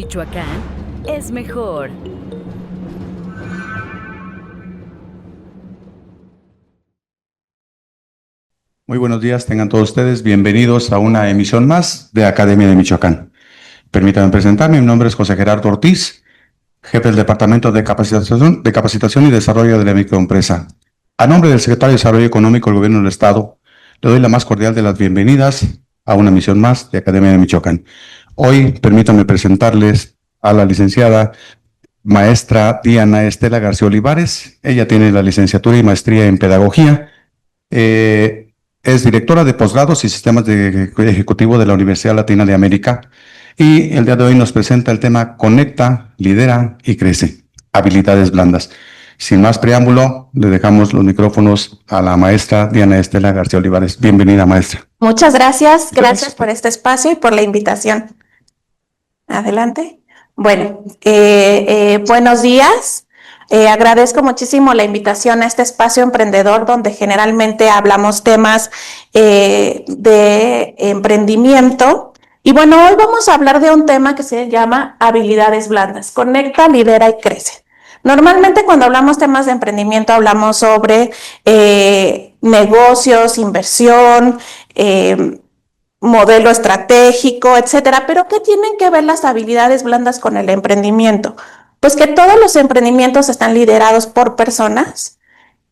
Michoacán es mejor. Muy buenos días, tengan todos ustedes bienvenidos a una emisión más de Academia de Michoacán. Permítanme presentarme, mi nombre es José Gerardo Ortiz, jefe del Departamento de Capacitación y Desarrollo de la Microempresa. A nombre del Secretario de Desarrollo Económico del Gobierno del Estado, le doy la más cordial de las bienvenidas a una emisión más de Academia de Michoacán. Hoy permítanme presentarles a la licenciada maestra Diana Estela García Olivares. Ella tiene la licenciatura y maestría en Pedagogía. Es directora de posgrados y sistemas ejecutivo de la Universidad Latina de América y el día de hoy nos presenta el tema Conecta, lidera y crece, habilidades blandas. Sin más preámbulo, le dejamos los micrófonos a la maestra Diana Estela García Olivares. Bienvenida, maestra. Muchas gracias. Gracias por este espacio y por la invitación. Adelante. Bueno, buenos días. Agradezco muchísimo la invitación a este espacio emprendedor donde generalmente hablamos temas de emprendimiento. Y bueno, hoy vamos a hablar de un tema que se llama habilidades blandas. Conecta, lidera y crece. Normalmente cuando hablamos temas de emprendimiento hablamos sobre negocios, inversión, modelo estratégico, etcétera. Pero ¿qué tienen que ver las habilidades blandas con el emprendimiento? Pues que todos los emprendimientos están liderados por personas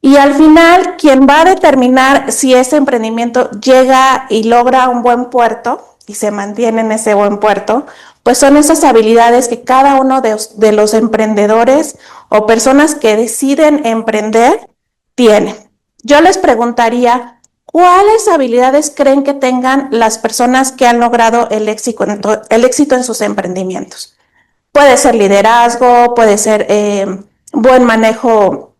y al final quien va a determinar si ese emprendimiento llega y logra un buen puerto y se mantiene en ese buen puerto, pues son esas habilidades que cada uno de los emprendedores o personas que deciden emprender tienen. Yo les preguntaría, ¿cuáles habilidades creen que tengan las personas que han logrado el éxito en sus emprendimientos? Puede ser liderazgo, puede ser buen manejo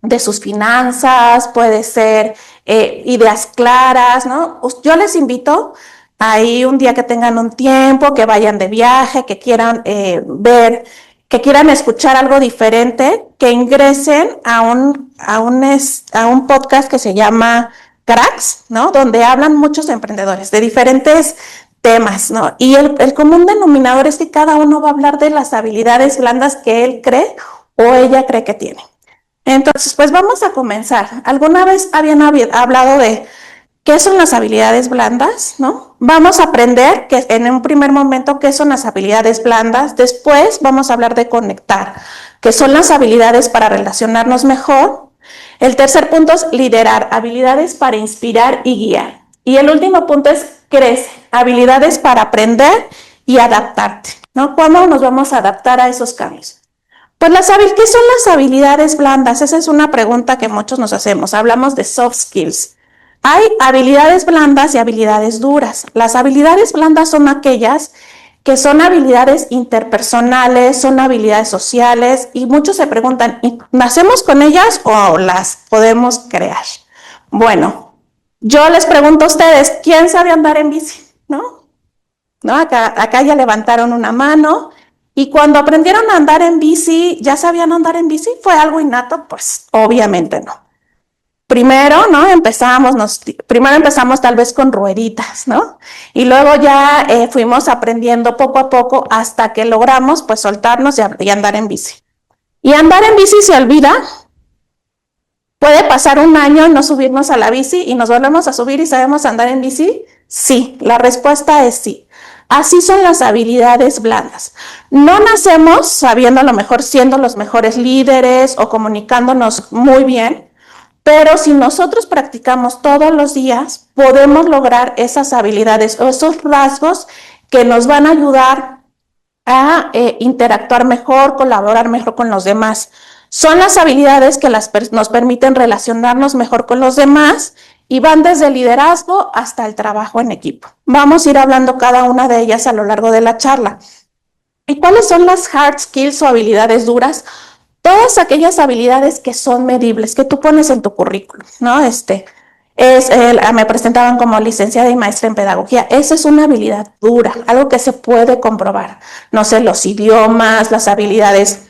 de sus finanzas, puede ser ideas claras, ¿no? Yo les invito ahí un día que tengan un tiempo, que vayan de viaje, que quieran ver, que quieran escuchar algo diferente, que ingresen a un podcast que se llama Cracks, ¿no? Donde hablan muchos emprendedores de diferentes temas, ¿no? Y el común denominador es que cada uno va a hablar de las habilidades blandas que él cree o ella cree que tiene. Entonces, pues vamos a comenzar. ¿Alguna vez habían hablado de qué son las habilidades blandas, no? Vamos a aprender que en un primer momento qué son las habilidades blandas. Después vamos a hablar de conectar, que son las habilidades para relacionarnos mejor. El tercer punto es liderar, habilidades para inspirar y guiar. Y el último punto es crece, habilidades para aprender y adaptarte, ¿no? ¿Cómo nos vamos a adaptar a esos cambios? Pues ¿qué son las habilidades blandas? Esa es una pregunta que muchos nos hacemos. Hablamos de soft skills. Hay habilidades blandas y habilidades duras. Las habilidades blandas son aquellas que son habilidades interpersonales, son habilidades sociales y muchos se preguntan, ¿nacemos con ellas o las podemos crear? Bueno, yo les pregunto a ustedes, ¿quién sabe andar en bici? ¿No? Acá ya levantaron una mano. Y cuando aprendieron a andar en bici, ¿ya sabían andar en bici? ¿Fue algo innato? Pues obviamente no. Primero empezamos tal vez con rueditas, ¿no? Y luego ya fuimos aprendiendo poco a poco hasta que logramos pues soltarnos y andar en bici. Y andar en bici se olvida. ¿Puede pasar un año y no subirnos a la bici y nos volvemos a subir y sabemos andar en bici? Sí, la respuesta es sí. Así son las habilidades blandas. No nacemos sabiendo a lo mejor siendo los mejores líderes o comunicándonos muy bien, pero si nosotros practicamos todos los días, podemos lograr esas habilidades o esos rasgos que nos van a ayudar a interactuar mejor, colaborar mejor con los demás. Son las habilidades que nos permiten relacionarnos mejor con los demás y van desde el liderazgo hasta el trabajo en equipo. Vamos a ir hablando cada una de ellas a lo largo de la charla. ¿Y cuáles son las hard skills o habilidades duras? Todas aquellas habilidades que son medibles, que tú pones en tu currículum, ¿no? Me presentaban como licenciada y maestra en pedagogía. Esa es una habilidad dura, algo que se puede comprobar. No sé, los idiomas, las habilidades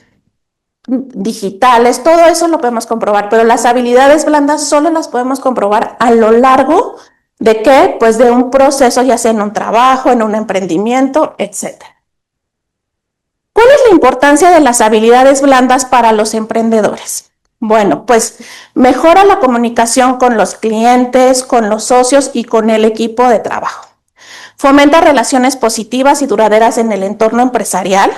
digitales, todo eso lo podemos comprobar, pero las habilidades blandas solo las podemos comprobar a lo largo de ¿qué? Pues de un proceso, ya sea en un trabajo, en un emprendimiento, etcétera. ¿Cuál es la importancia de las habilidades blandas para los emprendedores? Bueno, pues mejora la comunicación con los clientes, con los socios y con el equipo de trabajo. Fomenta relaciones positivas y duraderas en el entorno empresarial.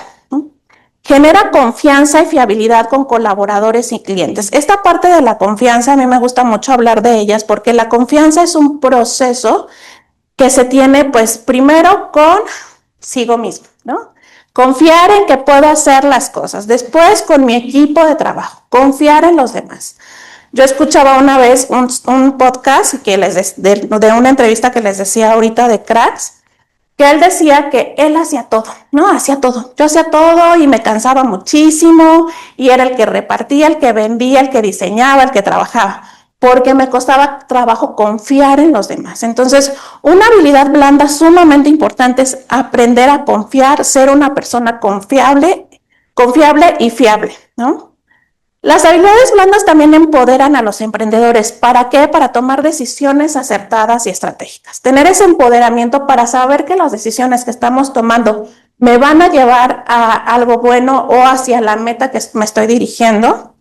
Genera confianza y fiabilidad con colaboradores y clientes. Esta parte de la confianza, a mí me gusta mucho hablar de ellas porque la confianza es un proceso que se tiene, pues, primero consigo mismo, ¿no? Confiar en que puedo hacer las cosas. Después, con mi equipo de trabajo. Confiar en los demás. Yo escuchaba una vez un podcast que de una entrevista que les decía ahorita de Cracks, que él decía que él hacía todo, ¿no? Hacía todo. Yo hacía todo y me cansaba muchísimo y era el que repartía, el que vendía, el que diseñaba, el que trabajaba, porque me costaba trabajo confiar en los demás. Entonces, una habilidad blanda sumamente importante es aprender a confiar, ser una persona confiable y fiable, ¿no? Las habilidades blandas también empoderan a los emprendedores. ¿Para qué? Para tomar decisiones acertadas y estratégicas. Tener ese empoderamiento para saber que las decisiones que estamos tomando me van a llevar a algo bueno o hacia la meta que me estoy dirigiendo.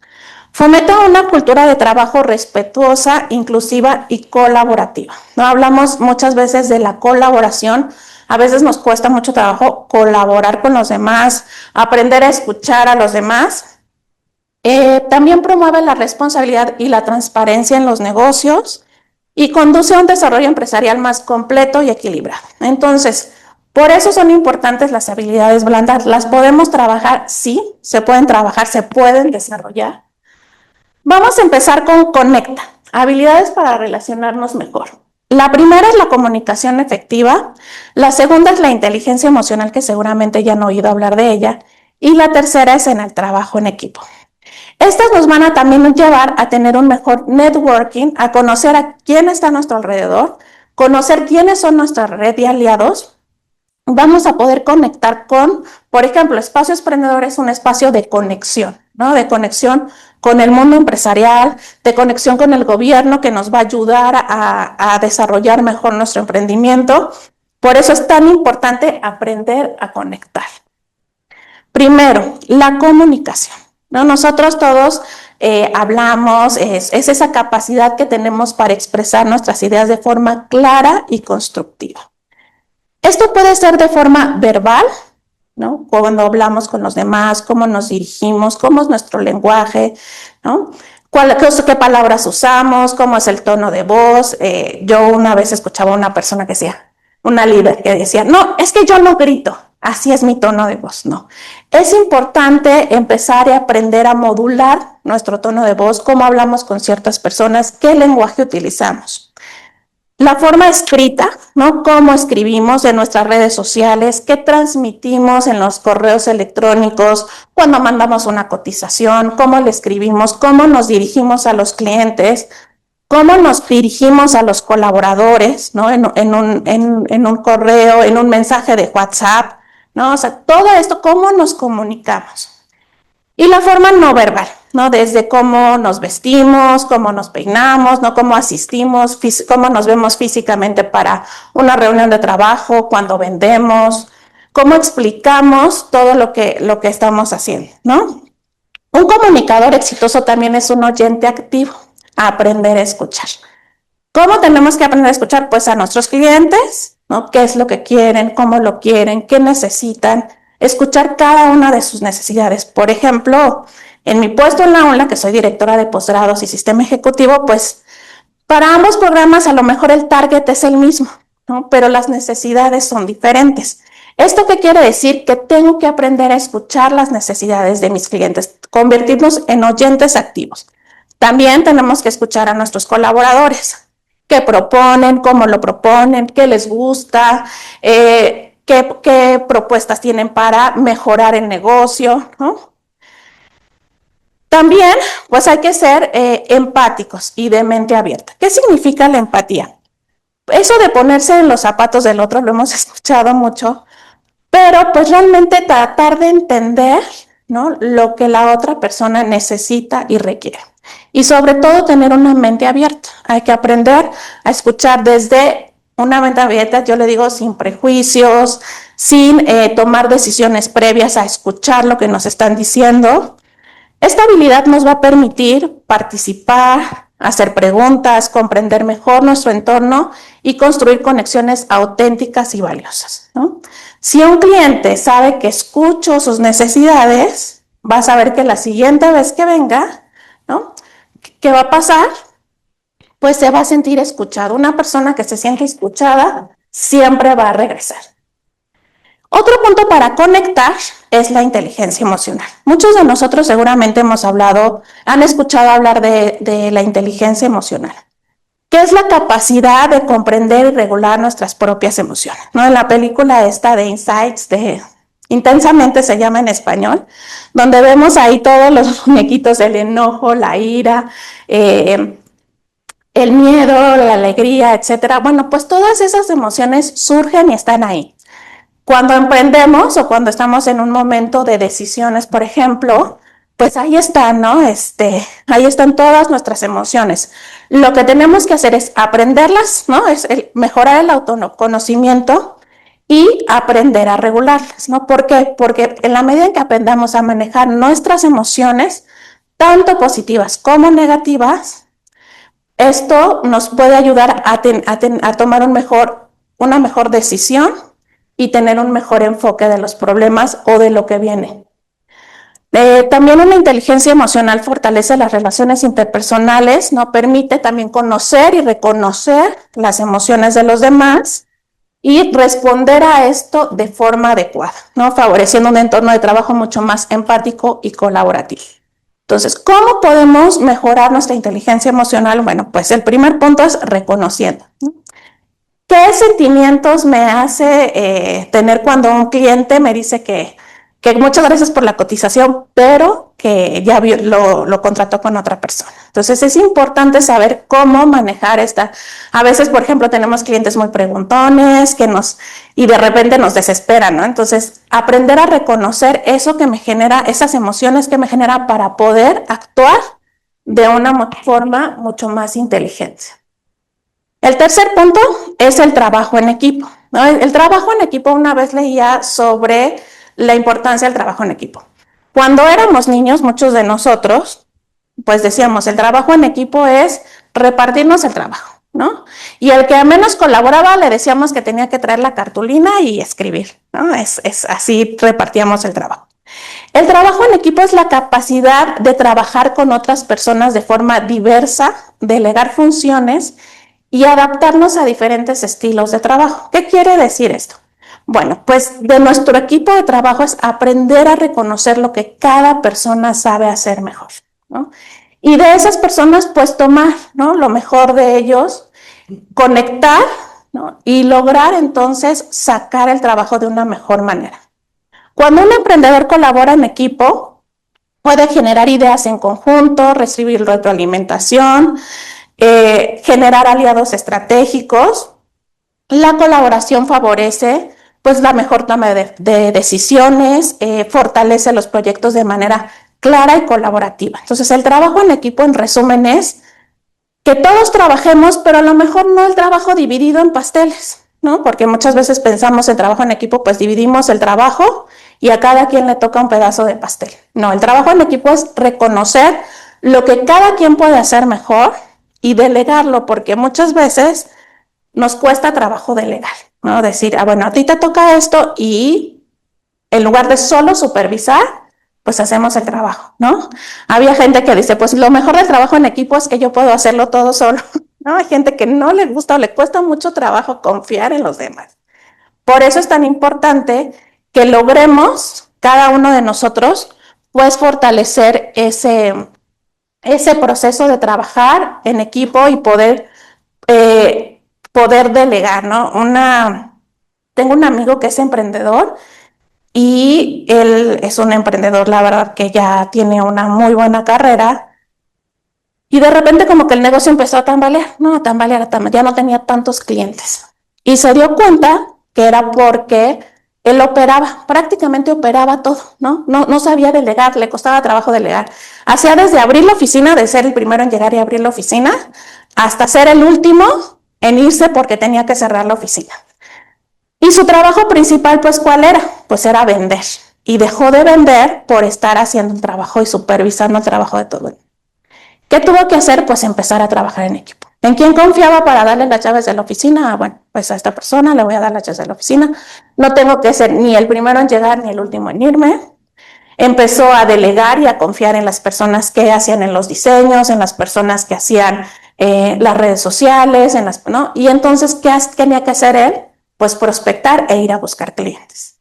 Fomenta una cultura de trabajo respetuosa, inclusiva y colaborativa. No hablamos muchas veces de la colaboración. A veces nos cuesta mucho trabajo colaborar con los demás, aprender a escuchar a los demás. También promueve la responsabilidad y la transparencia en los negocios y conduce a un desarrollo empresarial más completo y equilibrado. Entonces, por eso son importantes las habilidades blandas. ¿Las podemos trabajar? Sí, se pueden trabajar, se pueden desarrollar. Vamos a empezar con Conecta, habilidades para relacionarnos mejor. La primera es la comunicación efectiva, la segunda es la inteligencia emocional, que seguramente ya han oído hablar de ella, y la tercera es en el trabajo en equipo. Estas nos van a también llevar a tener un mejor networking, a conocer a quién está a nuestro alrededor, conocer quiénes son nuestra red de aliados. Vamos a poder conectar con, por ejemplo, Espacio Emprendedor es un espacio de conexión, ¿no? De conexión con el mundo empresarial, de conexión con el gobierno que nos va a ayudar a desarrollar mejor nuestro emprendimiento. Por eso es tan importante aprender a conectar. Primero, la comunicación. ¿No? Nosotros todos hablamos, es esa capacidad que tenemos para expresar nuestras ideas de forma clara y constructiva. Esto puede ser de forma verbal, ¿no? Cuando hablamos con los demás, cómo nos dirigimos, cómo es nuestro lenguaje, ¿no? ¿Qué palabras usamos? ¿Cómo es el tono de voz? Yo una vez escuchaba a una persona que decía, una líder que decía, no, es que yo no grito. Así es mi tono de voz, no. Es importante empezar a aprender a modular nuestro tono de voz, cómo hablamos con ciertas personas, qué lenguaje utilizamos. La forma escrita, ¿no? Cómo escribimos en nuestras redes sociales, qué transmitimos en los correos electrónicos, cuando mandamos una cotización, cómo le escribimos, cómo nos dirigimos a los clientes, cómo nos dirigimos a los colaboradores, ¿no? En un correo, en un mensaje de WhatsApp, ¿no? O sea, todo esto, cómo nos comunicamos. Y la forma no verbal, ¿no? Desde cómo nos vestimos, cómo nos peinamos, ¿no? Cómo asistimos, cómo nos vemos físicamente para una reunión de trabajo, cuando vendemos, cómo explicamos todo lo que estamos haciendo, ¿no? Un comunicador exitoso también es un oyente activo, a aprender a escuchar. ¿Cómo tenemos que aprender a escuchar? Pues a nuestros clientes, ¿no? ¿Qué es lo que quieren? ¿Cómo lo quieren? ¿Qué necesitan? Escuchar cada una de sus necesidades. Por ejemplo, en mi puesto en la UNLA, que soy directora de posgrados y sistema ejecutivo, pues para ambos programas a lo mejor el target es el mismo, ¿no? Pero las necesidades son diferentes. ¿Esto qué quiere decir? Que tengo que aprender a escuchar las necesidades de mis clientes, convertirnos en oyentes activos. También tenemos que escuchar a nuestros colaboradores. ¿Qué proponen? ¿Cómo lo proponen? ¿Qué les gusta? ¿Qué propuestas tienen para mejorar el negocio, ¿no? También, pues hay que ser empáticos y de mente abierta. ¿Qué significa la empatía? Eso de ponerse en los zapatos del otro lo hemos escuchado mucho, pero pues realmente tratar de entender, ¿no? Lo que la otra persona necesita y requiere. Y sobre todo tener una mente abierta. Hay que aprender a escuchar desde una mente abierta, yo le digo sin prejuicios, sin tomar decisiones previas a escuchar lo que nos están diciendo. Esta habilidad nos va a permitir participar, hacer preguntas, comprender mejor nuestro entorno y construir conexiones auténticas y valiosas, ¿no? Si un cliente sabe que escucho sus necesidades, va a saber que la siguiente vez que venga, ¿no? ¿Qué va a pasar? Pues se va a sentir escuchado. Una persona que se siente escuchada siempre va a regresar. Otro punto para conectar es la inteligencia emocional. Muchos de nosotros seguramente han escuchado hablar de la inteligencia emocional, que es la capacidad de comprender y regular nuestras propias emociones, ¿no? En la película esta de Insights, Intensamente se llama en español, donde vemos ahí todos los muñequitos del enojo, la ira, el miedo, la alegría, etcétera. Bueno, pues todas esas emociones surgen y están ahí. Cuando emprendemos o cuando estamos en un momento de decisiones, por ejemplo, pues ahí están, ¿no? Ahí están todas nuestras emociones. Lo que tenemos que hacer es aprenderlas, ¿no? Mejorar el autoconocimiento y aprender a regularlas, ¿no? ¿Por qué? Porque en la medida en que aprendamos a manejar nuestras emociones, tanto positivas como negativas, esto nos puede ayudar a tomar una mejor decisión y tener un mejor enfoque de los problemas o de lo que viene. También una inteligencia emocional fortalece las relaciones interpersonales, ¿no? Permite también conocer y reconocer las emociones de los demás y responder a esto de forma adecuada, ¿no? Favoreciendo un entorno de trabajo mucho más empático y colaborativo. Entonces, ¿cómo podemos mejorar nuestra inteligencia emocional? Bueno, pues el primer punto es reconociendo, ¿no? ¿Qué sentimientos me hace tener cuando un cliente me dice que muchas gracias por la cotización, pero que ya lo contrató con otra persona? Entonces es importante saber cómo manejar esta. A veces, por ejemplo, tenemos clientes muy preguntones y de repente nos desesperan, ¿no? Entonces, aprender a reconocer eso que me genera, esas emociones que me genera para poder actuar de una forma mucho más inteligente. El tercer punto es el trabajo en equipo, ¿no? El trabajo en equipo, una vez leía sobre la importancia del trabajo en equipo. Cuando éramos niños, muchos de nosotros, pues decíamos, el trabajo en equipo es repartirnos el trabajo, ¿no? Y el que menos colaboraba le decíamos que tenía que traer la cartulina y escribir, ¿no? Así repartíamos el trabajo. El trabajo en equipo es la capacidad de trabajar con otras personas de forma diversa, delegar funciones y adaptarnos a diferentes estilos de trabajo. ¿Qué quiere decir esto? Bueno, pues de nuestro equipo de trabajo es aprender a reconocer lo que cada persona sabe hacer mejor, ¿no? Y de esas personas, pues tomar, ¿no?, lo mejor de ellos, conectar, ¿no?, y lograr entonces sacar el trabajo de una mejor manera. Cuando un emprendedor colabora en equipo, puede generar ideas en conjunto, recibir retroalimentación, generar aliados estratégicos. La colaboración favorece pues la mejor toma de decisiones, fortalece los proyectos de manera clara y colaborativa. Entonces el trabajo en equipo, en resumen, es que todos trabajemos, pero a lo mejor no el trabajo dividido en pasteles, ¿no? Porque muchas veces pensamos en trabajo en equipo, pues dividimos el trabajo y a cada quien le toca un pedazo de pastel. No, el trabajo en equipo es reconocer lo que cada quien puede hacer mejor y delegarlo, porque muchas veces nos cuesta trabajo delegar, ¿no? Decir, bueno, a ti te toca esto y en lugar de solo supervisar, pues hacemos el trabajo, ¿no? Había gente que dice, pues lo mejor del trabajo en equipo es que yo puedo hacerlo todo solo, ¿no? Hay gente que no le gusta o le cuesta mucho trabajo confiar en los demás. Por eso es tan importante que logremos, cada uno de nosotros, pues fortalecer ese proceso de trabajar en equipo y poder delegar, ¿no? Tengo un amigo que es emprendedor y él es un emprendedor, la verdad, que ya tiene una muy buena carrera y de repente como que el negocio empezó a tambalear, ya no tenía tantos clientes y se dio cuenta que era porque él prácticamente operaba todo, ¿no? No sabía delegar, le costaba trabajo delegar. Hacía desde abrir la oficina, de ser el primero en llegar y abrir la oficina, hasta ser el último en irse porque tenía que cerrar la oficina. Y su trabajo principal, pues, ¿cuál era? Pues era vender. Y dejó de vender por estar haciendo un trabajo y supervisando el trabajo de todo. ¿Qué tuvo que hacer? Pues empezar a trabajar en equipo. ¿En quién confiaba para darle las llaves de la oficina? Bueno, pues a esta persona le voy a dar las llaves de la oficina. No tengo que ser ni el primero en llegar ni el último en irme. Empezó a delegar y a confiar en las personas que hacían en los diseños, en las personas que hacían las redes sociales, ¿no? Y entonces, ¿qué tenía que hacer él? Pues prospectar e ir a buscar clientes.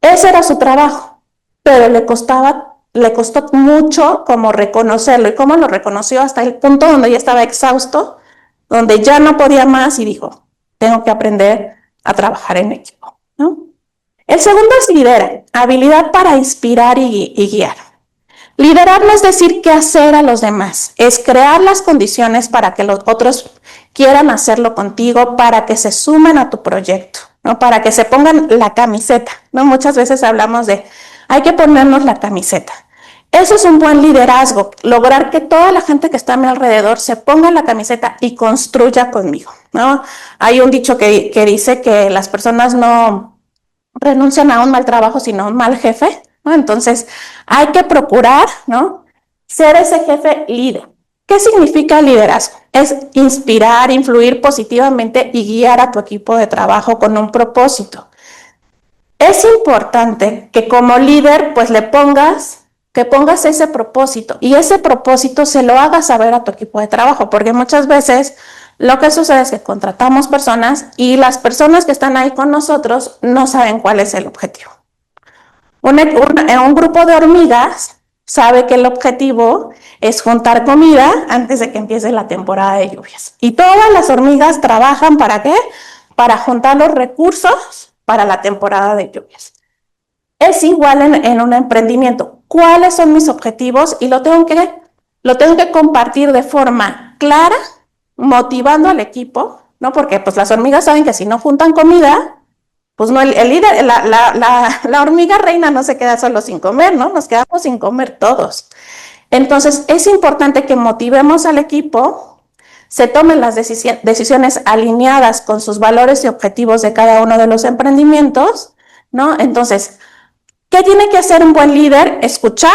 Ese era su trabajo, pero le costó mucho como reconocerlo. ¿Y cómo lo reconoció? Hasta el punto donde ya estaba exhausto, donde ya no podía más y dijo, tengo que aprender a trabajar en equipo, ¿no? El segundo es lidera, habilidad para inspirar y guiar. Liderar no es decir qué hacer a los demás, es crear las condiciones para que los otros quieran hacerlo contigo, para que se sumen a tu proyecto, ¿no? Para que se pongan la camiseta, ¿no? Muchas veces hablamos de, hay que ponernos la camiseta. Eso es un buen liderazgo, lograr que toda la gente que está a mi alrededor se ponga la camiseta y construya conmigo, ¿no? Hay un dicho que dice que las personas no renuncian a un mal trabajo, sino a un mal jefe, ¿no? Entonces, hay que procurar, ¿no? Ser ese jefe líder. ¿Qué significa liderazgo? Es inspirar, influir positivamente y guiar a tu equipo de trabajo con un propósito. Es importante que como líder, pues que pongas ese propósito y ese propósito se lo hagas saber a tu equipo de trabajo, porque muchas veces lo que sucede es que contratamos personas y las personas que están ahí con nosotros no saben cuál es el objetivo. Un grupo de hormigas sabe que el objetivo es juntar comida antes de que empiece la temporada de lluvias. Y todas las hormigas trabajan ¿para qué? Para juntar los recursos para la temporada de lluvias. Es igual en un emprendimiento. ¿Cuáles son mis objetivos? Y lo tengo que compartir de forma clara, motivando al equipo, ¿no? Porque pues las hormigas saben que si no juntan comida, pues no, el líder, la hormiga reina no se queda solo sin comer, ¿no? Nos quedamos sin comer todos. Entonces, es importante que motivemos al equipo, se tomen las decisiones alineadas con sus valores y objetivos de cada uno de los emprendimientos, ¿no? Entonces, ¿qué tiene que hacer un buen líder? Escuchar,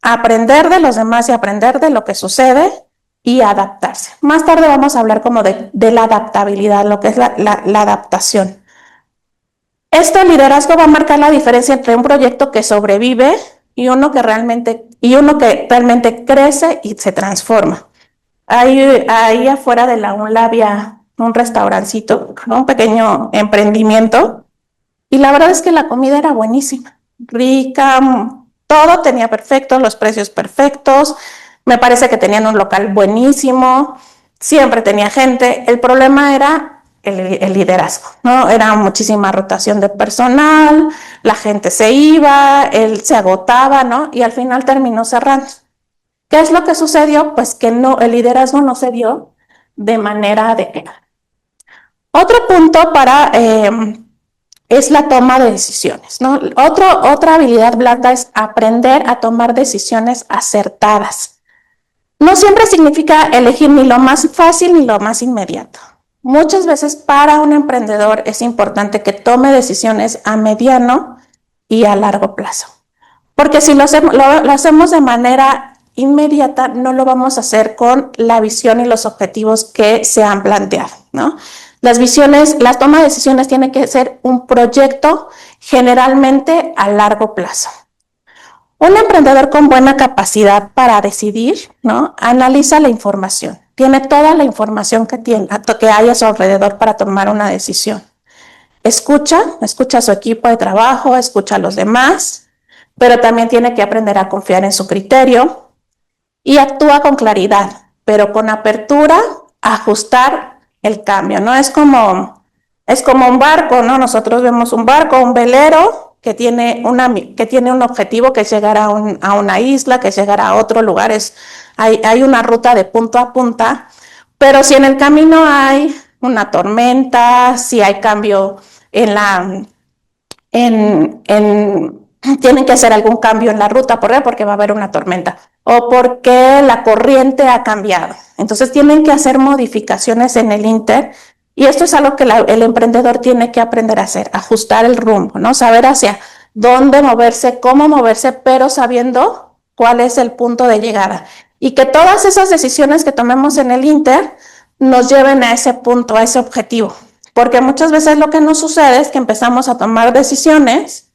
aprender de los demás y aprender de lo que sucede y adaptarse. Más tarde vamos a hablar como de la adaptabilidad, lo que es la adaptación. Este liderazgo va a marcar la diferencia entre un proyecto que sobrevive y uno que realmente crece y se transforma. Ahí afuera de la UNLA había un restaurancito, ¿no? Un pequeño emprendimiento, y la verdad es que la comida era buenísima, rica, todo tenía perfecto, los precios perfectos, me parece que tenían un local buenísimo, siempre tenía gente. El problema era el liderazgo, ¿no? Era muchísima rotación de personal, la gente se iba, él se agotaba, ¿no? Y al final terminó cerrando. ¿Qué es lo que sucedió? Pues que no, el liderazgo no se dio de manera adecuada. Otro punto es la toma de decisiones, ¿no? Otra habilidad blanda es aprender a tomar decisiones acertadas. No siempre significa elegir ni lo más fácil ni lo más inmediato. Muchas veces para un emprendedor es importante que tome decisiones a mediano y a largo plazo. Porque si lo hacemos de manera inmediata, no lo vamos a hacer con la visión y los objetivos que se han planteado, ¿no? La toma de decisiones tiene que ser un proyecto generalmente a largo plazo. Un emprendedor con buena capacidad para decidir, ¿no? Analiza la información, tiene toda la información que hay a su alrededor para tomar una decisión. Escucha a su equipo de trabajo, escucha a los demás, pero también tiene que aprender a confiar en su criterio y actúa con claridad, pero con apertura a ajustar el cambio, ¿no? Es como un barco, ¿no? Nosotros vemos un barco, un velero que tiene un objetivo, que es llegar a una isla, que es llegar a otro lugar. Hay una ruta de punto a punta, pero si en el camino hay una tormenta, si hay cambio tienen que hacer algún cambio en la ruta, ¿por qué? Porque va a haber una tormenta o porque la corriente ha cambiado. Entonces tienen que hacer modificaciones en el inter Y esto es algo que el emprendedor tiene que aprender a hacer, ajustar el rumbo, ¿no? Saber hacia dónde moverse, cómo moverse, pero sabiendo cuál es el punto de llegada. Y que todas esas decisiones que tomemos en el Inter nos lleven a ese punto, a ese objetivo. Porque muchas veces lo que nos sucede es que empezamos a tomar decisiones,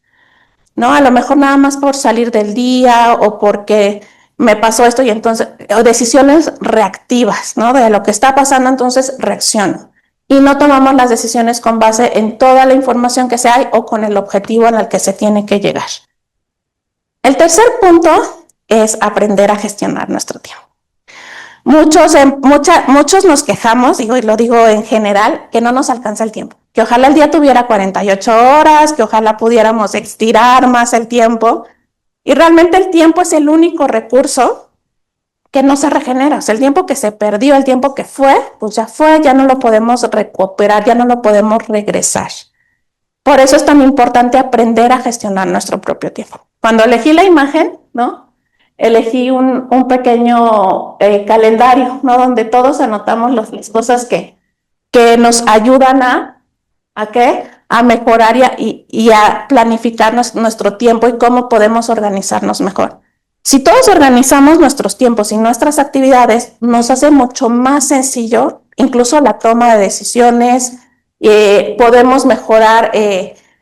¿no? A lo mejor nada más por salir del día o porque me pasó esto y entonces, o decisiones reactivas, ¿no? De lo que está pasando, entonces reacciono. Y no tomamos las decisiones con base en toda la información que se hay o con el objetivo al que se tiene que llegar. El tercer punto es aprender a gestionar nuestro tiempo. Muchos nos quejamos, y lo digo en general, que no nos alcanza el tiempo. Que ojalá el día tuviera 48 horas, que ojalá pudiéramos estirar más el tiempo. Y realmente el tiempo es el único recurso que no se regenera. O sea, el tiempo que se perdió, el tiempo que fue, pues ya fue, ya no lo podemos recuperar, ya no lo podemos regresar. Por eso es tan importante aprender a gestionar nuestro propio tiempo. Cuando elegí la imagen, ¿no? Elegí un pequeño calendario, ¿no? Donde todos anotamos las cosas que nos ayudan ¿a qué? A mejorar y a planificar nuestro tiempo y cómo podemos organizarnos mejor. Si todos organizamos nuestros tiempos y nuestras actividades, nos hace mucho más sencillo, incluso la toma de decisiones, podemos mejorar,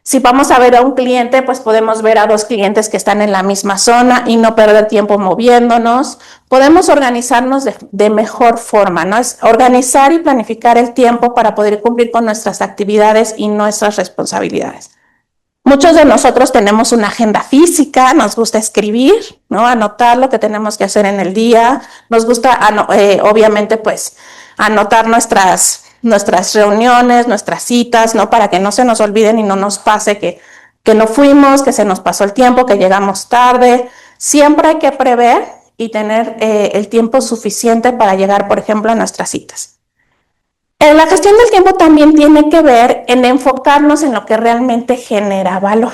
si vamos a ver a un cliente, pues podemos ver a 2 clientes que están en la misma zona y no perder tiempo moviéndonos. Podemos organizarnos de mejor forma, ¿no? Es organizar y planificar el tiempo para poder cumplir con nuestras actividades y nuestras responsabilidades. Muchos de nosotros tenemos una agenda física, nos gusta escribir, ¿no? Anotar lo que tenemos que hacer en el día, nos gusta, obviamente, pues, anotar nuestras reuniones, nuestras citas, ¿no? Para que no se nos olviden y no nos pase que no fuimos, que se nos pasó el tiempo, que llegamos tarde. Siempre hay que prever y tener el tiempo suficiente para llegar, por ejemplo, a nuestras citas. La gestión del tiempo también tiene que ver en enfocarnos en lo que realmente genera valor,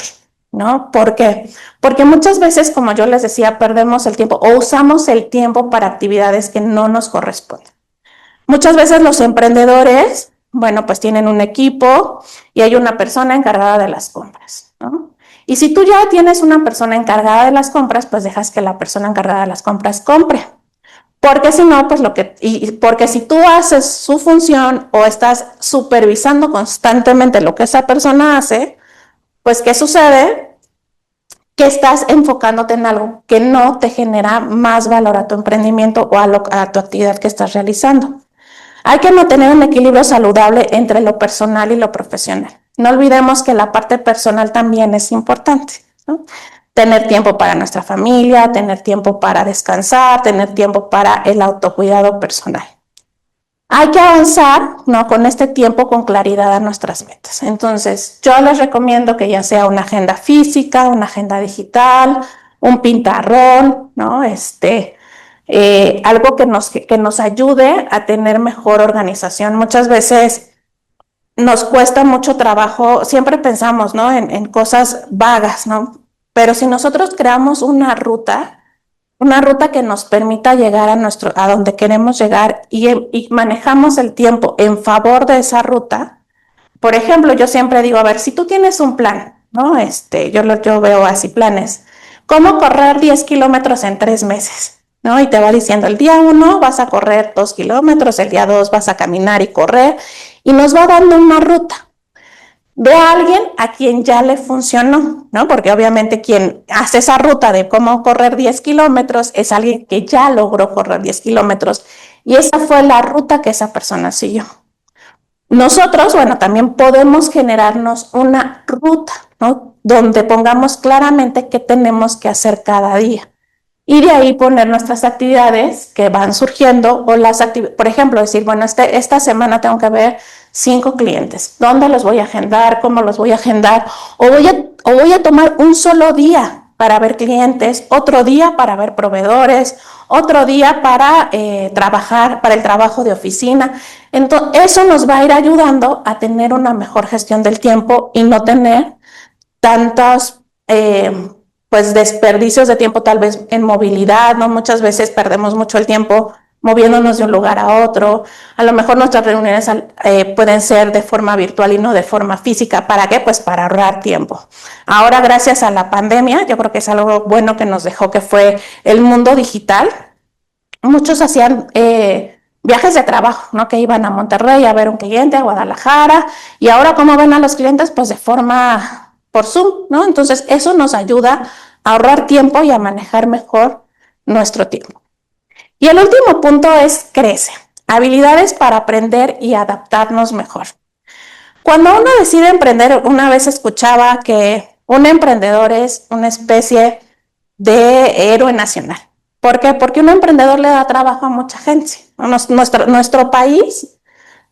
¿no? ¿Por qué? Porque muchas veces, como yo les decía, perdemos el tiempo o usamos el tiempo para actividades que no nos corresponden. Muchas veces los emprendedores, bueno, pues tienen un equipo y hay una persona encargada de las compras, ¿no? Y si tú ya tienes una persona encargada de las compras, pues dejas que la persona encargada de las compras compre. Porque si no, pues porque si tú haces su función o estás supervisando constantemente lo que esa persona hace, pues ¿qué sucede? Que estás enfocándote en algo que no te genera más valor a tu emprendimiento o a tu actividad que estás realizando. Hay que mantener un equilibrio saludable entre lo personal y lo profesional. No olvidemos que la parte personal también es importante, ¿no? Tener tiempo para nuestra familia, tener tiempo para descansar, tener tiempo para el autocuidado personal. Hay que avanzar, ¿no? Con este tiempo con claridad a nuestras metas. Entonces, yo les recomiendo que ya sea una agenda física, una agenda digital, un pintarrón, ¿no? Algo que nos ayude a tener mejor organización. Muchas veces nos cuesta mucho trabajo, siempre pensamos, ¿no? En cosas vagas, ¿no? Pero si nosotros creamos una ruta que nos permita llegar a donde queremos llegar y manejamos el tiempo en favor de esa ruta, por ejemplo, yo siempre digo, a ver, si tú tienes un plan, ¿no? Yo veo así planes, ¿cómo correr 10 kilómetros en 3 meses? ¿No? Y te va diciendo, el día 1 vas a correr 2 kilómetros, el día 2 vas a caminar y correr, y nos va dando una ruta de alguien a quien ya le funcionó, ¿no? Porque obviamente quien hace esa ruta de cómo correr 10 kilómetros es alguien que ya logró correr 10 kilómetros y esa fue la ruta que esa persona siguió. Nosotros, bueno, también podemos generarnos una ruta, ¿no? Donde pongamos claramente qué tenemos que hacer cada día. Y de ahí poner nuestras actividades que van surgiendo o por ejemplo, decir, bueno, esta semana tengo que ver 5 clientes. ¿Dónde los voy a agendar? ¿Cómo los voy a agendar? O voy a tomar un solo día para ver clientes, otro día para ver proveedores, otro día para trabajar, para el trabajo de oficina. Entonces, eso nos va a ir ayudando a tener una mejor gestión del tiempo y no tener tantos pues desperdicios de tiempo tal vez en movilidad, ¿no? Muchas veces perdemos mucho el tiempo moviéndonos de un lugar a otro. A lo mejor nuestras reuniones pueden ser de forma virtual y no de forma física. ¿Para qué? Pues para ahorrar tiempo. Ahora, gracias a la pandemia, yo creo que es algo bueno que nos dejó, que fue el mundo digital. Muchos hacían viajes de trabajo, ¿no? Que iban a Monterrey a ver un cliente, a Guadalajara, y ahora ¿cómo ven a los clientes? Pues de forma por Zoom, ¿no? Entonces eso nos ayuda a ahorrar tiempo y a manejar mejor nuestro tiempo. Y el último punto es crece, habilidades para aprender y adaptarnos mejor. Cuando uno decide emprender, una vez escuchaba que un emprendedor es una especie de héroe nacional. ¿Por qué? Porque un emprendedor le da trabajo a mucha gente. Nuestro país,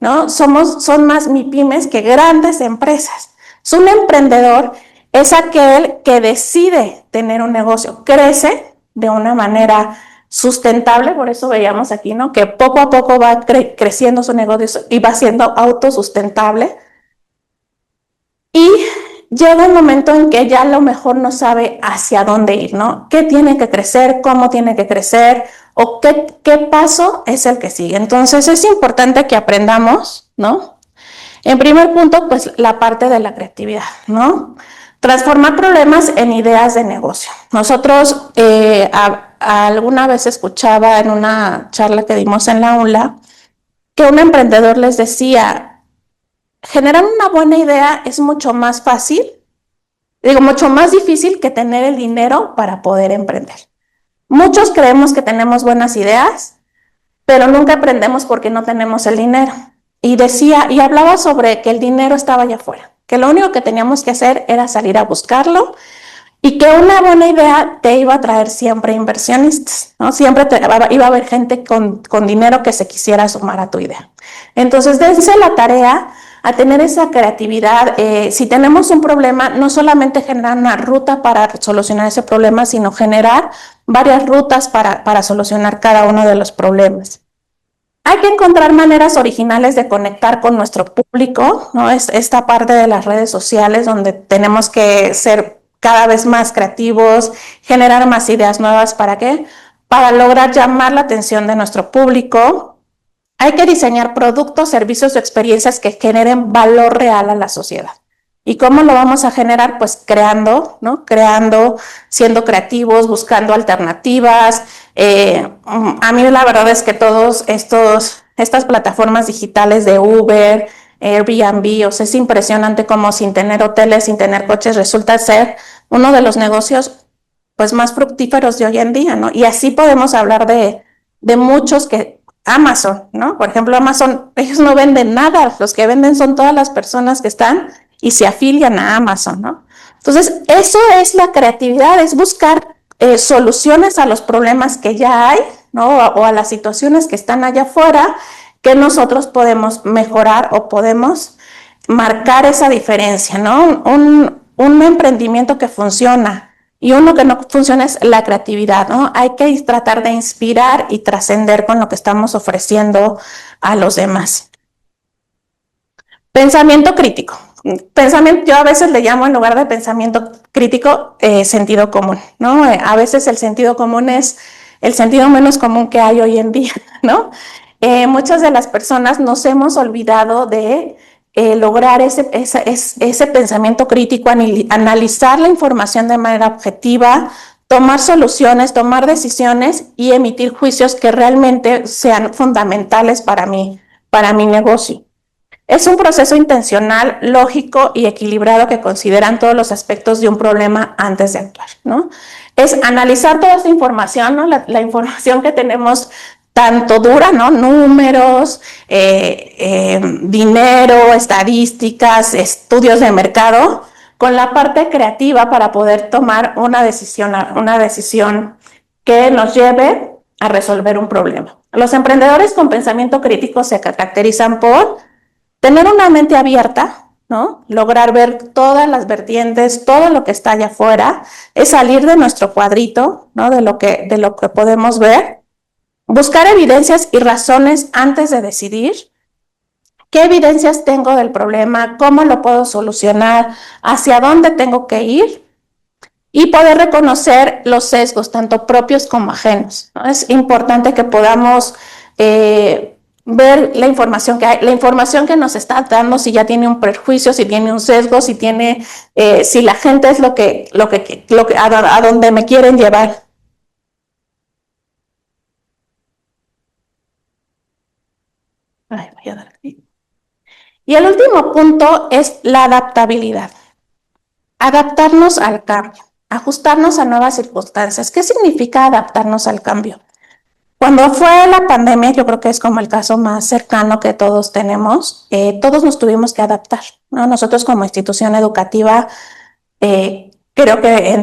¿no? Son más MIPYMES que grandes empresas. Un emprendedor es aquel que decide tener un negocio, crece de una manera sustentable, por eso veíamos aquí, ¿no? Que poco a poco va creciendo su negocio y va siendo autosustentable. Y llega un momento en que ya a lo mejor no sabe hacia dónde ir, ¿no? ¿Qué tiene que crecer? ¿Cómo tiene que crecer? ¿O qué paso es el que sigue? Entonces es importante que aprendamos, ¿no? En primer punto, pues la parte de la creatividad, ¿no? Transformar problemas en ideas de negocio. Nosotros alguna vez escuchaba en una charla que dimos en la UNLA que un emprendedor les decía, generar una buena idea es mucho más fácil, mucho más difícil que tener el dinero para poder emprender. Muchos creemos que tenemos buenas ideas, pero nunca emprendemos porque no tenemos el dinero. Y hablaba sobre que el dinero estaba allá afuera, que lo único que teníamos que hacer era salir a buscarlo y que una buena idea te iba a traer siempre inversionistas, ¿no? Siempre iba a haber gente con dinero que se quisiera sumar a tu idea. Entonces, dense la tarea a tener esa creatividad. Si tenemos un problema, no solamente generar una ruta para solucionar ese problema, sino generar varias rutas para solucionar cada uno de los problemas. Hay que encontrar maneras originales de conectar con nuestro público, ¿no? Es esta parte de las redes sociales donde tenemos que ser cada vez más creativos, generar más ideas nuevas. ¿Para qué? Para lograr llamar la atención de nuestro público. Hay que diseñar productos, servicios o experiencias que generen valor real a la sociedad. ¿Y cómo lo vamos a generar? Pues creando, ¿no? Creando, siendo creativos, buscando alternativas. A mí la verdad es que todos estas plataformas digitales de Uber, Airbnb, o sea, es impresionante cómo sin tener hoteles, sin tener coches, resulta ser uno de los negocios pues más fructíferos de hoy en día, ¿no? Y así podemos hablar de muchos que Amazon, ¿no? Por ejemplo, Amazon, ellos no venden nada, los que venden son todas las personas que están y se afilian a Amazon, ¿no? Entonces, eso es la creatividad, es buscar soluciones a los problemas que ya hay, ¿no? O a las situaciones que están allá afuera, que nosotros podemos mejorar o podemos marcar esa diferencia, ¿no? Un emprendimiento que funciona y uno que no funciona es la creatividad, ¿no? Hay que tratar de inspirar y trascender con lo que estamos ofreciendo a los demás. Pensamiento crítico. Yo a veces le llamo, en lugar de pensamiento crítico, sentido común, ¿no? A veces el sentido común es el sentido menos común que hay hoy en día, ¿no? Muchas de las personas nos hemos olvidado de lograr ese pensamiento crítico, analizar la información de manera objetiva, tomar soluciones, tomar decisiones y emitir juicios que realmente sean fundamentales para mi negocio. Es un proceso intencional, lógico y equilibrado que consideran todos los aspectos de un problema antes de actuar, ¿no? Es analizar toda esta información, ¿no? La información que tenemos tanto dura, ¿no? Números, dinero, estadísticas, estudios de mercado, con la parte creativa para poder tomar una decisión que nos lleve a resolver un problema. Los emprendedores con pensamiento crítico se caracterizan por tener una mente abierta, ¿no? Lograr ver todas las vertientes, todo lo que está allá afuera, es salir de nuestro cuadrito, ¿no? De lo que podemos ver. Buscar evidencias y razones antes de decidir. ¿Qué evidencias tengo del problema? ¿Cómo lo puedo solucionar? ¿Hacia dónde tengo que ir? Y poder reconocer los sesgos, tanto propios como ajenos, ¿no? Es importante que podamos ver la información que hay, la información que nos está dando, si ya tiene un prejuicio, si tiene un sesgo, si tiene, si la gente es a donde me quieren llevar. Ay, voy a dar aquí. Y el último punto es la adaptabilidad. Adaptarnos al cambio, ajustarnos a nuevas circunstancias. ¿Qué significa adaptarnos al cambio? Cuando fue la pandemia, yo creo que es como el caso más cercano que todos tenemos, todos nos tuvimos que adaptar, ¿no? Nosotros como institución educativa, creo que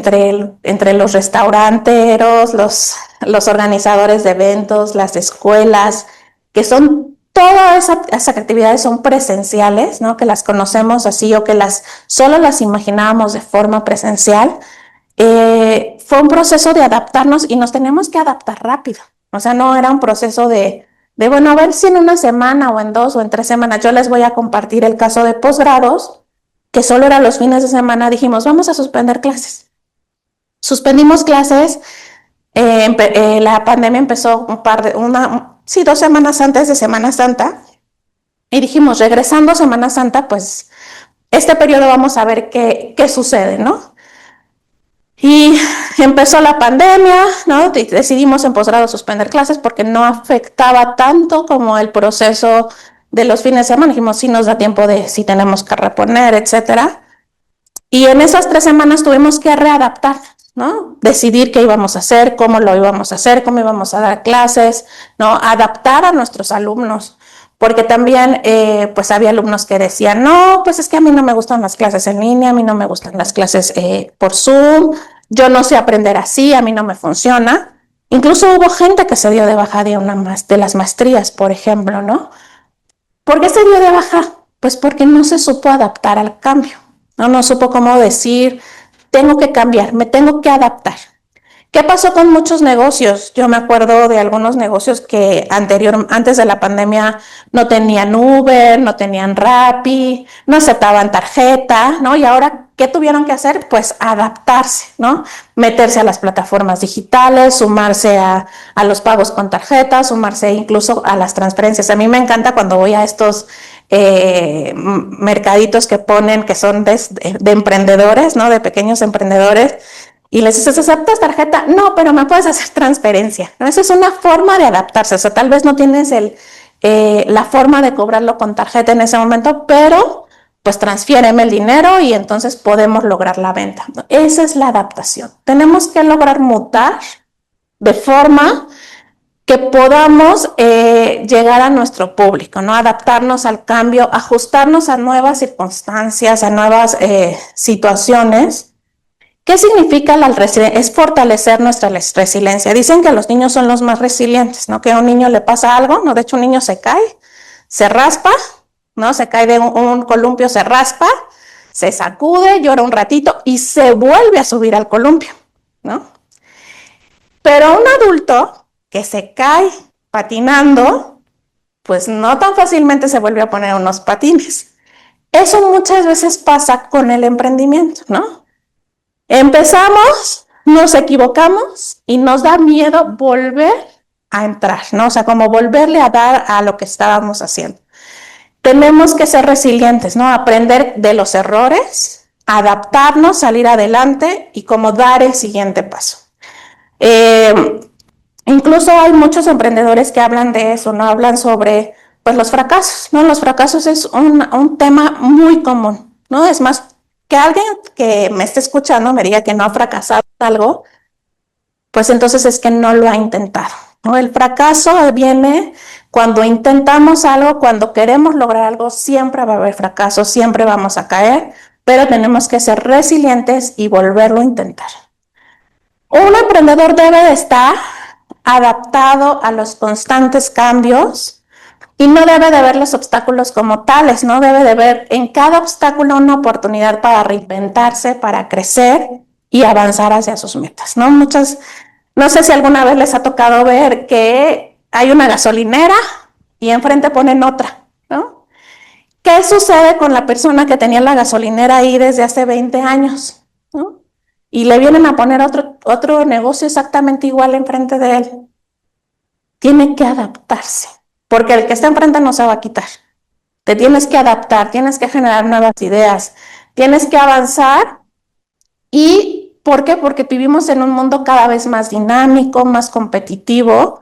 entre los restauranteros, los organizadores de eventos, las escuelas, que son todas esas actividades son presenciales, ¿no? Que las conocemos así o que solo las imaginábamos de forma presencial. Fue un proceso de adaptarnos y nos tenemos que adaptar rápido. O sea, no era un proceso bueno, a ver si en una semana o en 2 o en 3 semanas. Yo les voy a compartir el caso de posgrados, que solo era los fines de semana. Dijimos, vamos a suspender clases. Suspendimos clases. La pandemia empezó 2 semanas antes de Semana Santa. Y dijimos, regresando a Semana Santa, pues este periodo vamos a ver qué sucede, ¿no? Y empezó la pandemia, ¿no? Decidimos en posgrado suspender clases porque no afectaba tanto como el proceso de los fines de semana. Dijimos, sí nos da tiempo si tenemos que reponer, etcétera. Y en esas 3 semanas tuvimos que readaptar, ¿no? Decidir qué íbamos a hacer, cómo lo íbamos a hacer, cómo íbamos a dar clases, ¿no? Adaptar a nuestros alumnos. Porque también, pues había alumnos que decían, no, pues es que a mí no me gustan las clases en línea, a mí no me gustan las clases por Zoom, yo no sé aprender así, a mí no me funciona. Incluso hubo gente que se dio de baja de las maestrías, por ejemplo, ¿no? ¿Por qué se dio de baja? Pues porque no se supo adaptar al cambio, ¿no? No supo cómo decir, tengo que cambiar, me tengo que adaptar. ¿Qué pasó con muchos negocios? Yo me acuerdo de algunos negocios que antes de la pandemia no tenían Uber, no tenían Rappi, no aceptaban tarjeta, ¿no? Y ahora, ¿qué tuvieron que hacer? Pues adaptarse, ¿no? Meterse a las plataformas digitales, sumarse a los pagos con tarjeta, sumarse incluso a las transferencias. A mí me encanta cuando voy a estos mercaditos que ponen, que son de emprendedores, ¿no? De pequeños emprendedores. Y les dices, ¿aceptas tarjeta? No, pero me puedes hacer transferencia, ¿no? Esa es una forma de adaptarse. O sea, tal vez no tienes la forma de cobrarlo con tarjeta en ese momento, pero pues transfiéreme el dinero y entonces podemos lograr la venta. Esa es la adaptación. Tenemos que lograr mutar de forma que podamos llegar a nuestro público, ¿no? Adaptarnos al cambio, ajustarnos a nuevas circunstancias, a nuevas situaciones. ¿Qué significa la resiliencia? Es fortalecer nuestra resiliencia. Dicen que los niños son los más resilientes, ¿no? Que a un niño le pasa algo, ¿no? De hecho, un niño se cae, se raspa, ¿no? Se cae de un columpio, se raspa, se sacude, llora un ratito y se vuelve a subir al columpio, ¿no? Pero un adulto que se cae patinando, pues no tan fácilmente se vuelve a poner unos patines. Eso muchas veces pasa con el emprendimiento, ¿no? Empezamos, nos equivocamos y nos da miedo volver a entrar, ¿no? O sea, como volverle a dar a lo que estábamos haciendo. Tenemos que ser resilientes, ¿no? Aprender de los errores, adaptarnos, salir adelante y como dar el siguiente paso. Incluso hay muchos emprendedores que hablan de eso, ¿no? Hablan sobre, pues, los fracasos, ¿no? Los fracasos es un tema muy común, ¿no? Es más, que alguien que me esté escuchando me diga que no ha fracasado en algo, pues entonces es que no lo ha intentado, ¿no? El fracaso viene cuando intentamos algo, cuando queremos lograr algo, siempre va a haber fracaso, siempre vamos a caer, pero tenemos que ser resilientes y volverlo a intentar. Un emprendedor debe de estar adaptado a los constantes cambios y no debe de ver los obstáculos como tales, no debe de ver en cada obstáculo una oportunidad para reinventarse, para crecer y avanzar hacia sus metas, ¿no? No sé si alguna vez les ha tocado ver que hay una gasolinera y enfrente ponen otra, ¿no? ¿Qué sucede con la persona que tenía la gasolinera ahí desde hace 20 años, ¿no? Y le vienen a poner otro negocio exactamente igual enfrente de él. tiene que adaptarse, porque el que está enfrente no se va a quitar. Te tienes que adaptar, tienes que generar nuevas ideas, tienes que avanzar. ¿Y por qué? Porque vivimos en un mundo cada vez más dinámico, más competitivo.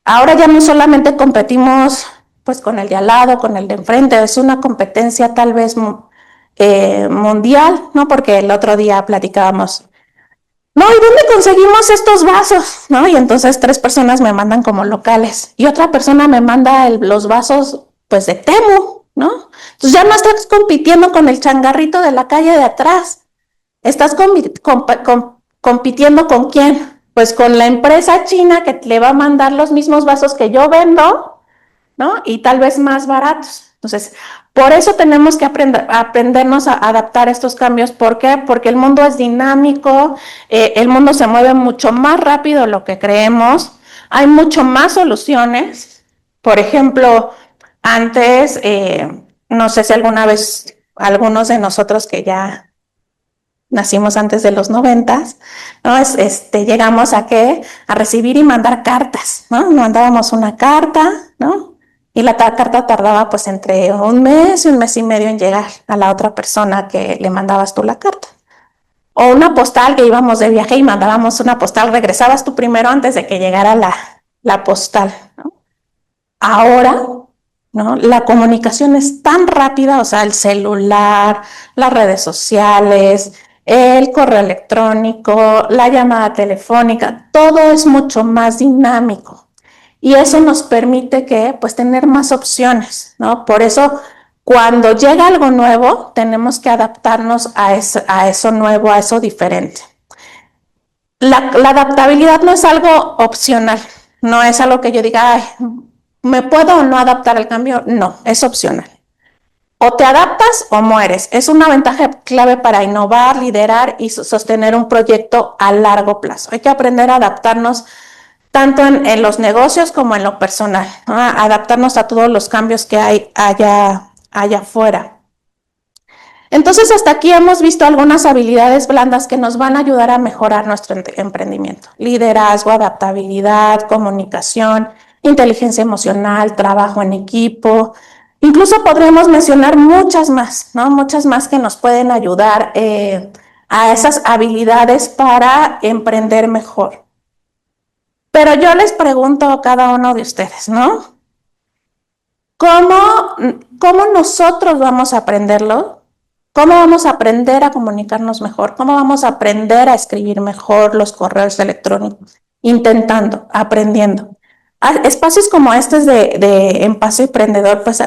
Ahora ya no solamente competimos pues con el de al lado, con el de enfrente, es una competencia tal vez mundial, ¿no? Porque el otro día platicábamos, no, ¿y dónde conseguimos estos vasos? ¿No? Y entonces 3 personas me mandan como locales y otra persona me manda los vasos pues de Temu, ¿no? Entonces ya no estás compitiendo con el changarrito de la calle de atrás, estás compitiendo ¿con quién? Pues con la empresa china que le va a mandar los mismos vasos que yo vendo, ¿no? Y tal vez más baratos. Entonces, por eso tenemos que aprendernos a adaptar a estos cambios. ¿Por qué? Porque el mundo es dinámico, el mundo se mueve mucho más rápido de lo que creemos, hay mucho más soluciones. Por ejemplo, antes, no sé si alguna vez algunos de nosotros que ya nacimos antes de los 90, ¿no? Llegamos a recibir y mandar cartas, ¿no? Mandábamos una carta, ¿no? Y la carta tardaba pues entre un mes y un mes y medio en llegar a la otra persona que le mandabas tú la carta. O una postal, que íbamos de viaje y mandábamos una postal, regresabas tú primero antes de que llegara la postal, ¿no? Ahora, ¿no? La comunicación es tan rápida, o sea, el celular, las redes sociales, el correo electrónico, la llamada telefónica, todo es mucho más dinámico. Y eso nos permite pues tener más opciones, ¿no? Por eso, cuando llega algo nuevo, tenemos que adaptarnos a eso nuevo, a eso diferente. La adaptabilidad no es algo opcional, no es algo que yo diga, ay, ¿me puedo o no adaptar al cambio? No, es opcional. O te adaptas o mueres. Es una ventaja clave para innovar, liderar y sostener un proyecto a largo plazo. Hay que aprender a adaptarnos tanto en los negocios como en lo personal, ¿no? Adaptarnos a todos los cambios que hay allá afuera. Entonces, hasta aquí hemos visto algunas habilidades blandas que nos van a ayudar a mejorar nuestro emprendimiento. Liderazgo, adaptabilidad, comunicación, inteligencia emocional, trabajo en equipo. Incluso podremos mencionar muchas más, ¿no? Muchas más que nos pueden ayudar a esas habilidades para emprender mejor. Pero yo les pregunto a cada uno de ustedes, ¿no? ¿Cómo nosotros vamos a aprenderlo? ¿Cómo vamos a aprender a comunicarnos mejor? ¿Cómo vamos a aprender a escribir mejor los correos electrónicos? Intentando, aprendiendo. Espacios como estos de Espacio Emprendedor, pues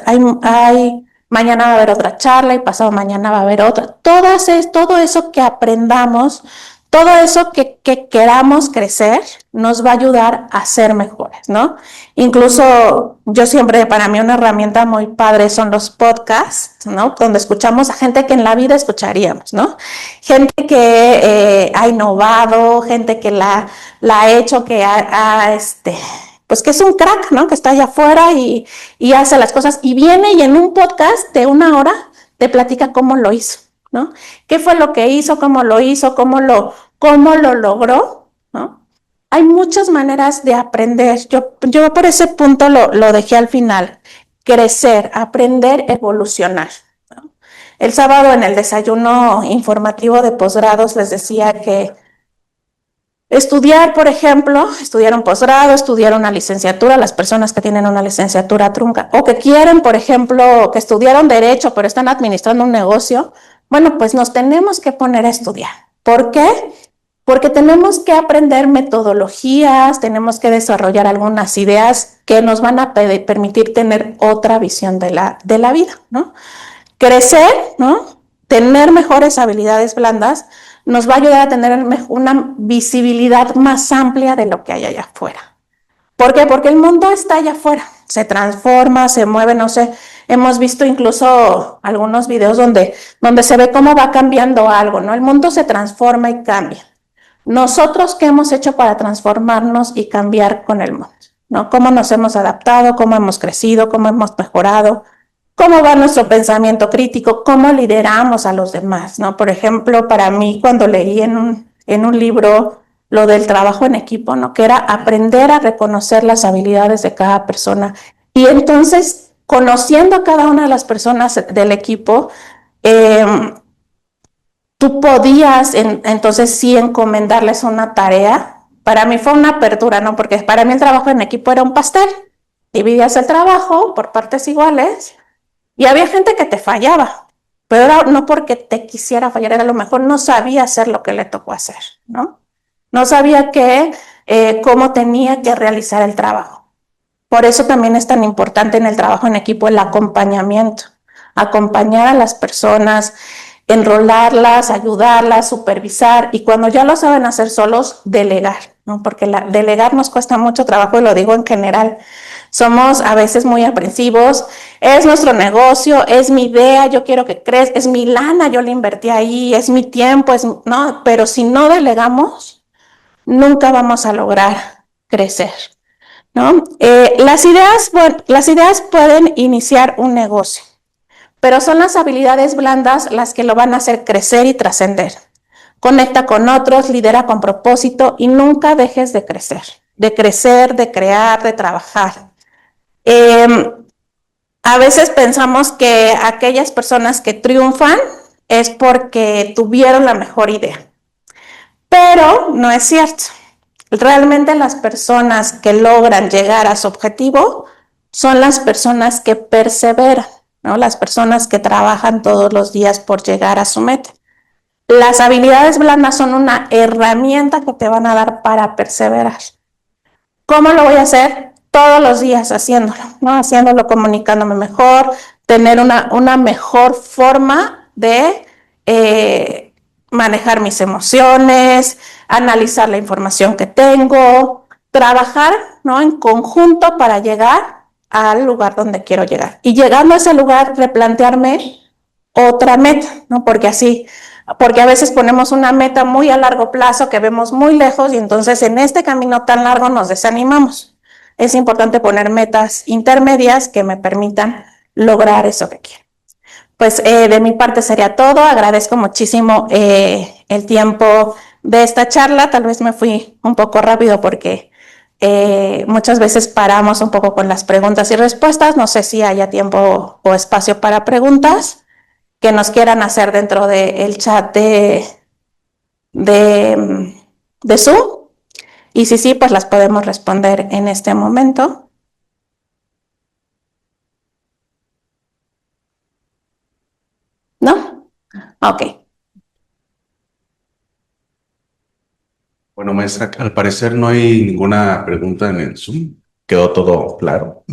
mañana va a haber otra charla y pasado mañana va a haber otra. Todo eso que aprendamos, todo eso que queramos crecer, nos va a ayudar a ser mejores, ¿no? Incluso yo siempre, para mí una herramienta muy padre son los podcasts, ¿no? Donde escuchamos a gente que en la vida escucharíamos, ¿no? Gente que ha innovado, gente que la ha hecho, que pues que es un crack, ¿no? Que está allá afuera y hace las cosas y viene y en un podcast de 1 hora te platica cómo lo hizo, ¿no? ¿Qué fue lo que hizo? ¿Cómo lo hizo? ¿Cómo lo logró? ¿No? Hay muchas maneras de aprender. Yo por ese punto lo dejé al final. Crecer, aprender, evolucionar, ¿no? El sábado en el desayuno informativo de posgrados les decía que estudiar, por ejemplo, estudiar un posgrado, estudiar una licenciatura, las personas que tienen una licenciatura trunca, o que quieren, por ejemplo, que estudiaron Derecho, pero están administrando un negocio, bueno, pues nos tenemos que poner a estudiar. ¿Por qué? Porque tenemos que aprender metodologías, tenemos que desarrollar algunas ideas que nos van a permitir tener otra visión de la vida, ¿no? Crecer, ¿no? Tener mejores habilidades blandas nos va a ayudar a tener una visibilidad más amplia de lo que hay allá afuera. ¿Por qué? Porque el mundo está allá afuera, se transforma, se mueve, no sé, hemos visto incluso algunos videos donde se ve cómo va cambiando algo, ¿no? El mundo se transforma y cambia. Nosotros, ¿qué hemos hecho para transformarnos y cambiar con el mundo? ¿No? ¿Cómo nos hemos adaptado? ¿Cómo hemos crecido? ¿Cómo hemos mejorado? ¿Cómo va nuestro pensamiento crítico? ¿Cómo lideramos a los demás? ¿No? Por ejemplo, para mí, cuando leí en un libro lo del trabajo en equipo, ¿no? Que era aprender a reconocer las habilidades de cada persona. Y entonces, conociendo a cada una de las personas del equipo, tú podías entonces sí encomendarles una tarea. Para mí fue una apertura, ¿no? Porque para mí el trabajo en equipo era un pastel. Dividías el trabajo por partes iguales y había gente que te fallaba, pero era no porque te quisiera fallar, era a lo mejor no sabía hacer lo que le tocó hacer, ¿no? No sabía cómo tenía que realizar el trabajo. Por eso también es tan importante en el trabajo en equipo el acompañamiento, acompañar a las personas, enrolarlas, ayudarlas, supervisar y cuando ya lo saben hacer solos, delegar, ¿no? Porque delegar nos cuesta mucho trabajo y lo digo en general. Somos a veces muy aprensivos, es nuestro negocio, es mi idea, yo quiero que crezca, es mi lana, yo le invertí ahí, es mi tiempo, no, pero si no delegamos, nunca vamos a lograr crecer, ¿no? Las ideas pueden iniciar un negocio, pero son las habilidades blandas las que lo van a hacer crecer y trascender. Conecta con otros, lidera con propósito y nunca dejes de crecer, de crear, de trabajar. A veces pensamos que aquellas personas que triunfan es porque tuvieron la mejor idea, pero no es cierto. Realmente las personas que logran llegar a su objetivo son las personas que perseveran, ¿no? Las personas que trabajan todos los días por llegar a su meta. Las habilidades blandas son una herramienta que te van a dar para perseverar. ¿Cómo lo voy a hacer? Todos los días haciéndolo, ¿no? Haciéndolo, comunicándome mejor, tener una mejor forma de manejar mis emociones, analizar la información que tengo, trabajar, ¿no? En conjunto para llegar al lugar donde quiero llegar. Y llegando a ese lugar, replantearme otra meta, ¿no? Porque a veces ponemos una meta muy a largo plazo que vemos muy lejos y entonces en este camino tan largo nos desanimamos. Es importante poner metas intermedias que me permitan lograr eso que quiero. Pues de mi parte sería todo. Agradezco muchísimo el tiempo de esta charla. Tal vez me fui un poco rápido porque muchas veces paramos un poco con las preguntas y respuestas. No sé si haya tiempo o espacio para preguntas que nos quieran hacer dentro del chat de Zoom. Y si sí, pues las podemos responder en este momento. ¿No? Ok. Bueno, maestra, al parecer no hay ninguna pregunta en el Zoom. Quedó todo claro.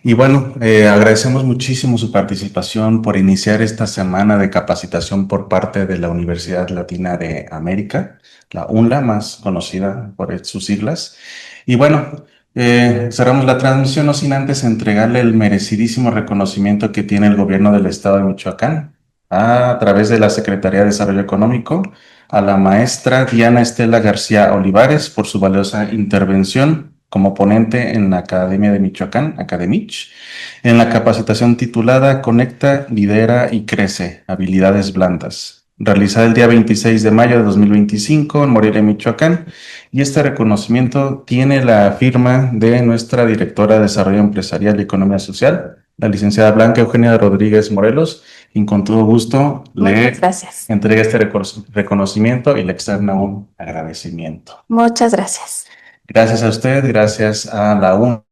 Y bueno, agradecemos muchísimo su participación por iniciar esta semana de capacitación por parte de la Universidad Latina de América, la UNLA, más conocida por sus siglas. Y bueno, cerramos la transmisión no sin antes entregarle el merecidísimo reconocimiento que tiene el gobierno del estado de Michoacán a través de la Secretaría de Desarrollo Económico a la maestra Diana Estela García Olivares por su valiosa intervención como ponente en la Academia de Michoacán, Academich, en la capacitación titulada Conecta, Lidera y Crece, Habilidades Blandas, realizada el día 26 de mayo de 2025 en Morelia, Michoacán, y este reconocimiento tiene la firma de nuestra directora de Desarrollo Empresarial y Economía Social, la licenciada Blanca Eugenia Rodríguez Morelos, y con todo gusto le entrega este reconocimiento y le externa un agradecimiento. Muchas gracias. Gracias a usted, gracias a la UNLA,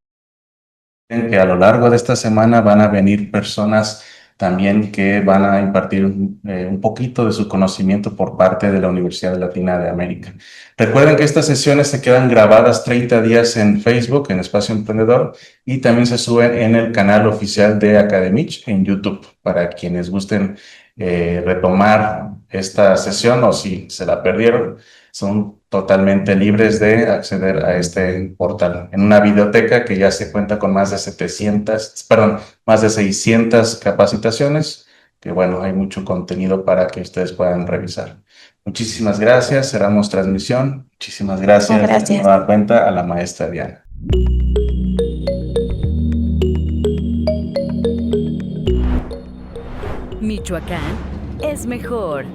que a lo largo de esta semana van a venir personas también que van a impartir un poquito de su conocimiento por parte de la Universidad Latina de América. Recuerden que estas sesiones se quedan grabadas 30 días en Facebook, en Espacio Emprendedor, y también se suben en el canal oficial de Academich en YouTube, para quienes gusten retomar esta sesión o si se la perdieron, son totalmente libres de acceder a este portal. En una biblioteca que ya se cuenta con más de 600 capacitaciones, que bueno, hay mucho contenido para que ustedes puedan revisar. Muchísimas gracias, cerramos transmisión. Muchísimas gracias. Gracias. De nueva cuenta a la maestra Diana. Michoacán es mejor.